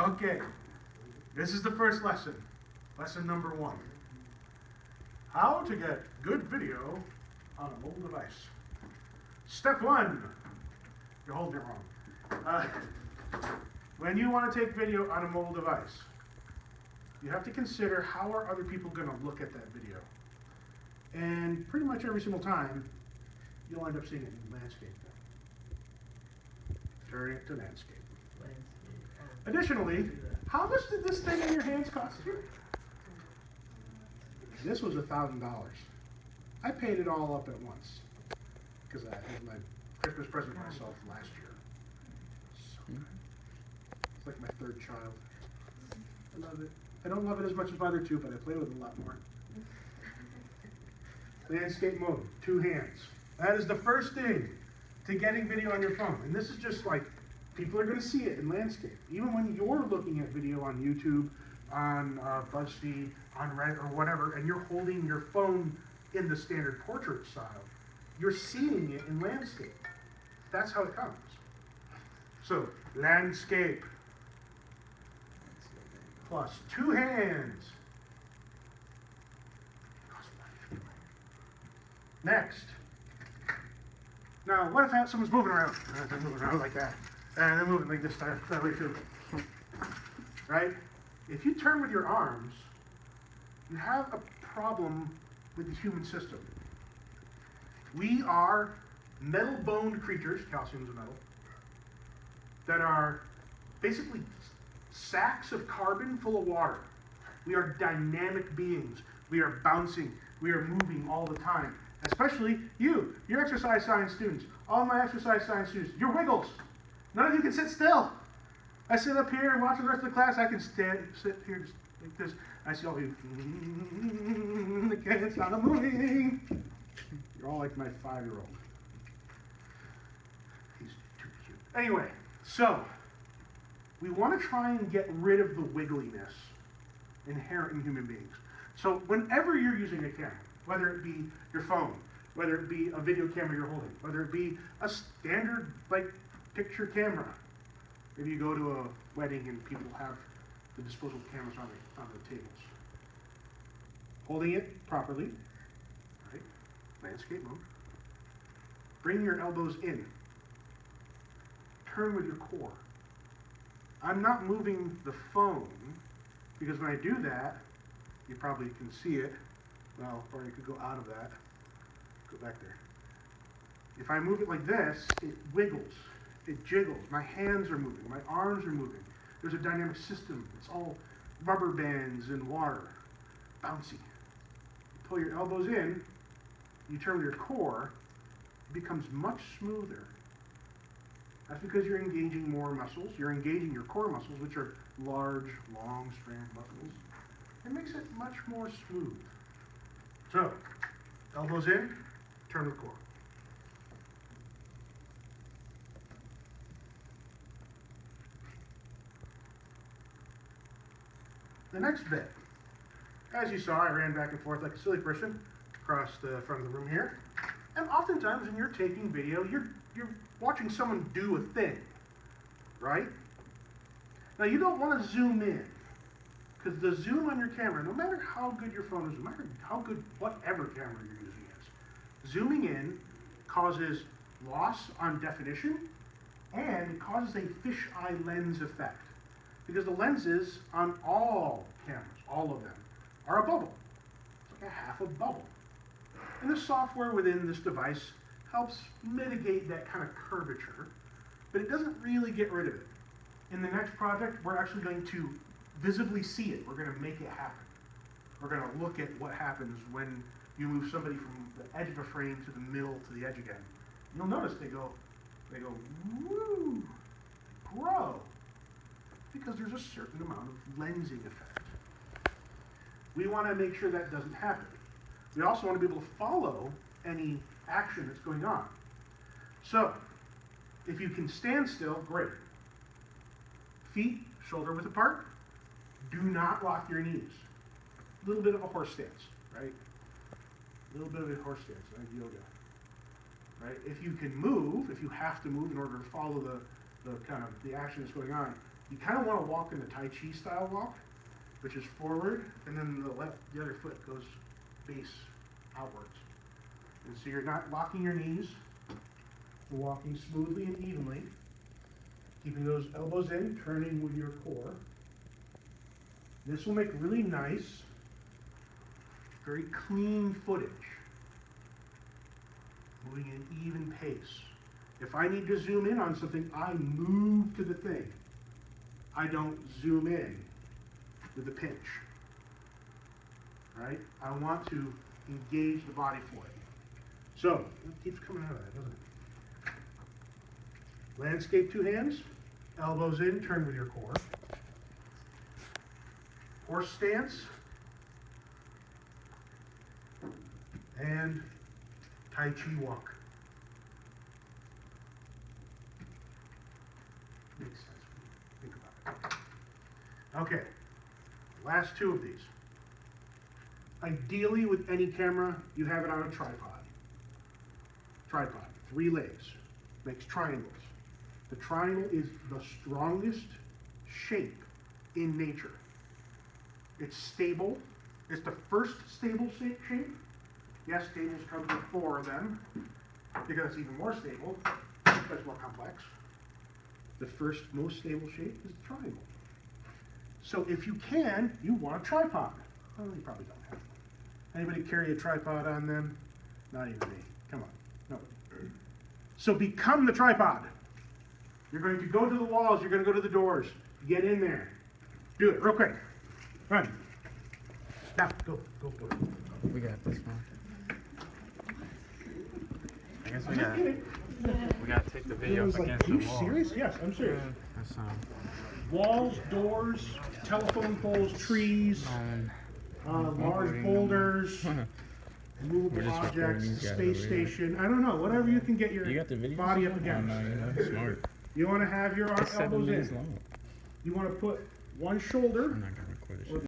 Okay, this is the first lesson. Lesson number 1. How to get good video on a mobile device. Step 1. You're holding it wrong. When you want to take video on a mobile device, you have to consider how are other people going to look at that video. And pretty much every single time, you'll end up seeing it in landscape. Turn it to landscape. Additionally, how much did this thing in your hands cost you? This was $1,000. I paid it all up at once because that was my Christmas present for myself last year. So good. It's like my third child. I love it. I don't love it as much as my other two, but I play with it a lot more. Landscape mode, 2 hands. That is the first thing to getting video on your phone. And this is just like, people are going to see it in landscape. Even when you're looking at video on YouTube, on BuzzFeed, on Reddit, or whatever, and you're holding your phone in the standard portrait style, you're seeing it in landscape. That's how it comes. So, landscape plus 2 hands. Next. Now, what if someone's moving around? They're moving around like that. And they're moving like this that way too. Right? If you turn with your arms, you have a problem with the human system. We are metal-boned creatures, calcium is a metal, that are basically sacks of carbon full of water. We are dynamic beings. We are bouncing. We are moving all the time. Especially you're exercise science students. All my exercise science students, you're wiggles. None of you can sit still. I sit up here and watch the rest of the class. I can sit here just like this. I see all of you. The can't stop moving. You're all like my 5-year-old. He's too cute. Anyway, so we want to try and get rid of the wiggliness inherent in human beings. So whenever you're using a camera, whether it be your phone, whether it be a video camera you're holding, whether it be a standard like picture camera. Maybe you go to a wedding and people have the disposable cameras on the tables. Holding it properly, right? Landscape mode. Bring your elbows in. Turn with your core. I'm not moving the phone because when I do that, you probably can see it. Well, or you could go out of that. Go back there. If I move it like this, it wiggles. It jiggles. My hands are moving. My arms are moving. There's a dynamic system. It's all rubber bands and water. Bouncy. You pull your elbows in, you turn with your core, it becomes much smoother. That's because you're engaging more muscles. You're engaging your core muscles, which are large, long strand muscles. It makes it much more smooth. So, elbows in, turn with core. The next bit. As you saw, I ran back and forth like a silly person across the front of the room here. And oftentimes when you're taking video, you're watching someone do a thing, right? Now you don't want to zoom in, because the zoom on your camera, no matter how good your phone is, no matter how good whatever camera you're using is, zooming in causes loss on definition, and it causes a fisheye lens effect. Because the lenses on all cameras, all of them, are a bubble. It's like a half a bubble. And the software within this device helps mitigate that kind of curvature, but it doesn't really get rid of it. In the next project, we're actually going to visibly see it. We're going to make it happen. We're going to look at what happens when you move somebody from the edge of a frame to the middle to the edge again. You'll notice they go, woo, grow. Because there's a certain amount of lensing effect. We want to make sure that doesn't happen. We also want to be able to follow any action that's going on. So, if you can stand still, great. Feet shoulder width apart. Do not lock your knees. A little bit of a horse stance, right? A little bit of a horse stance, like yoga. Right? If you can move, if you have to move in order to follow the kind of the action that's going on, You kind of want to walk in the Tai Chi style walk, which is forward, and then the other foot goes face outwards. And so you're not locking your knees, you're walking smoothly and evenly, keeping those elbows in, turning with your core. This will make really nice, very clean footage, moving at an even pace. If I need to zoom in on something, I move to the thing. I don't zoom in with the pinch, right? I want to engage the body fluid. So, it keeps coming out of that, doesn't it? Landscape 2 hands, elbows in, turn with your core. Horse stance, and Tai Chi walk. Makes sense when you think about it. Okay, last 2 of these. Ideally, with any camera, you have it on a tripod. Tripod, 3 legs, makes triangles. The triangle is the strongest shape in nature. It's stable. It's the first stable shape. Yes, tables come with 4 of them, because it's even more stable, because it's more complex. The first most stable shape is the triangle. So if you can, you want a tripod. Well, you probably don't have one. Anybody carry a tripod on them? Not even me. Come on. No. So become the tripod. You're going to go to the walls. You're going to go to the doors. Get in there. Do it real quick. Run. Now, go. We got this one. I guess we got to take the video up against the wall. Are you serious? Yes, I'm serious. That's, Walls, doors, telephone poles, trees, large boulders, movable objects, space station. I don't know, whatever you can get your body up against. Smart. You want to have your It's 7 elbows minutes in. long. You want to put one shoulder I'm not gonna record this.